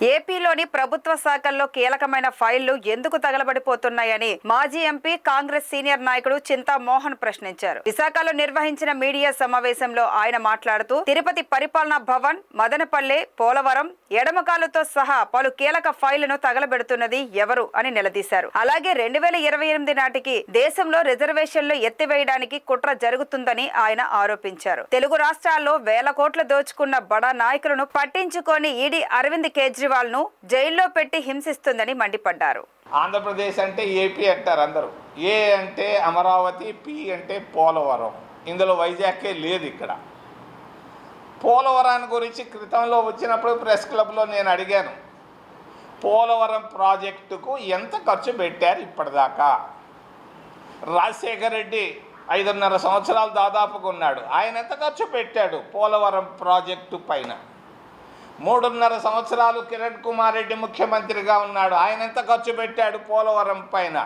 ఏపీలోని ప్రభుత్వ శాఖల్లో కీలకమైన ఫైళ్లు ఎందుకు తగలబడిపోతున్నాయని మాజీ ఎంపీ కాంగ్రెస్ సీనియర్ నాయకుడు చింతా మోహన్ ప్రశ్నించారు. విశాఖలో నిర్వహించిన మీడియా సమావేశంలో ఆయన మాట్లాడుతూ తిరుపతి పరిపాలనా భవన్, మదనపల్లె, పోలవరం, ఎడమకాలుతో సహా పలు కీలక ఫైళ్లను తగలబెడుతున్నది ఎవరు అని నిలదీశారు. అలాగే 2028 నాటికి దేశంలో రిజర్వేషన్లు ఎత్తివేయడానికి కుట్ర జరుగుతుందని ఆయన ఆరోపించారు. తెలుగు రాష్ట్రాల్లో వేల కోట్లు దోచుకున్న బడా నాయకులను పట్టించుకొని ఈడీ అరవింద్ కేజ్రీవాల్ ను జైల్లో పెట్టి హింసిస్తుందని మండిపడ్డారు. ఆంధ్రప్రదేశ్ అంటే ఏపీ అంటారు అందరూ. ఏ అంటే అమరావతి, పి అంటే పోలవరం. ఇందులో వైజాగ్కే లేదు. ఇక్కడ పోలవరాన్ని గురించి క్రితంలో వచ్చినప్పుడు ప్రెస్ క్లబ్లో నేను అడిగాను, పోలవరం ప్రాజెక్టుకు ఎంత ఖర్చు పెట్టారు ఇప్పటిదాకా? రాజశేఖర్ రెడ్డి 5.5 సంవత్సరాలు దాదాపుగా ఉన్నాడు. ఆయన ఎంత ఖర్చు పెట్టాడు పోలవరం ప్రాజెక్టు పైన? 3.5 సంవత్సరాలు కిరణ్ కుమార్ రెడ్డి ముఖ్యమంత్రిగా ఉన్నాడు. ఆయన ఎంత ఖర్చు పెట్టాడు పోలవరం పైన?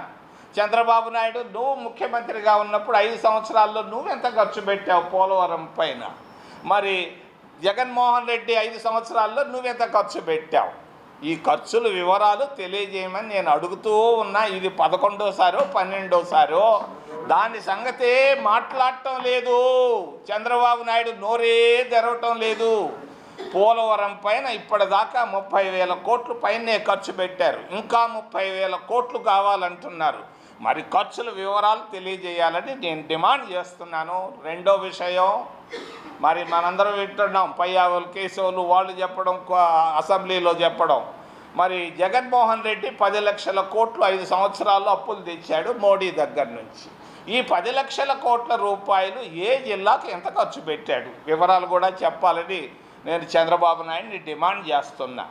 చంద్రబాబు నాయుడు నువ్వు ముఖ్యమంత్రిగా ఉన్నప్పుడు 5 సంవత్సరాల్లో నువ్వెంత ఖర్చు పెట్టావు పోలవరం పైన? మరి జగన్మోహన్ రెడ్డి 5 సంవత్సరాల్లో నువ్వెంత ఖర్చు పెట్టావు? ఈ ఖర్చుల వివరాలు తెలియజేయమని నేను అడుగుతూ ఉన్నా. ఇది 11వ సారో 12వ సారో దాని సంగతే మాట్లాడటం లేదు. చంద్రబాబు నాయుడు నోరే తెరవటం లేదు. పోలవరం పైన ఇప్పటిదాకా 30,000 కోట్లు పైనే ఖర్చు పెట్టారు. ఇంకా 30,000 కోట్లు కావాలంటున్నారు. మరి ఖర్చుల వివరాలు తెలియజేయాలని నేను డిమాండ్ చేస్తున్నాను. రెండో విషయం, మరి మనందరం వింటున్నాం, పయ్యావులు, కేశవులు వాళ్ళు చెప్పడం, అసెంబ్లీలో చెప్పడం, మరి జగన్మోహన్ రెడ్డి 10 లక్షల కోట్లు 5 సంవత్సరాల్లో అప్పులు తెచ్చాడు మోడీ దగ్గర నుంచి. ఈ 10 లక్షల కోట్ల రూపాయలు ఏ జిల్లాకు ఎంత ఖర్చు పెట్టాడు? వివరాలు కూడా చెప్పాలని నేను చంద్రబాబు నాయుడిని డిమాండ్ చేస్తున్నా.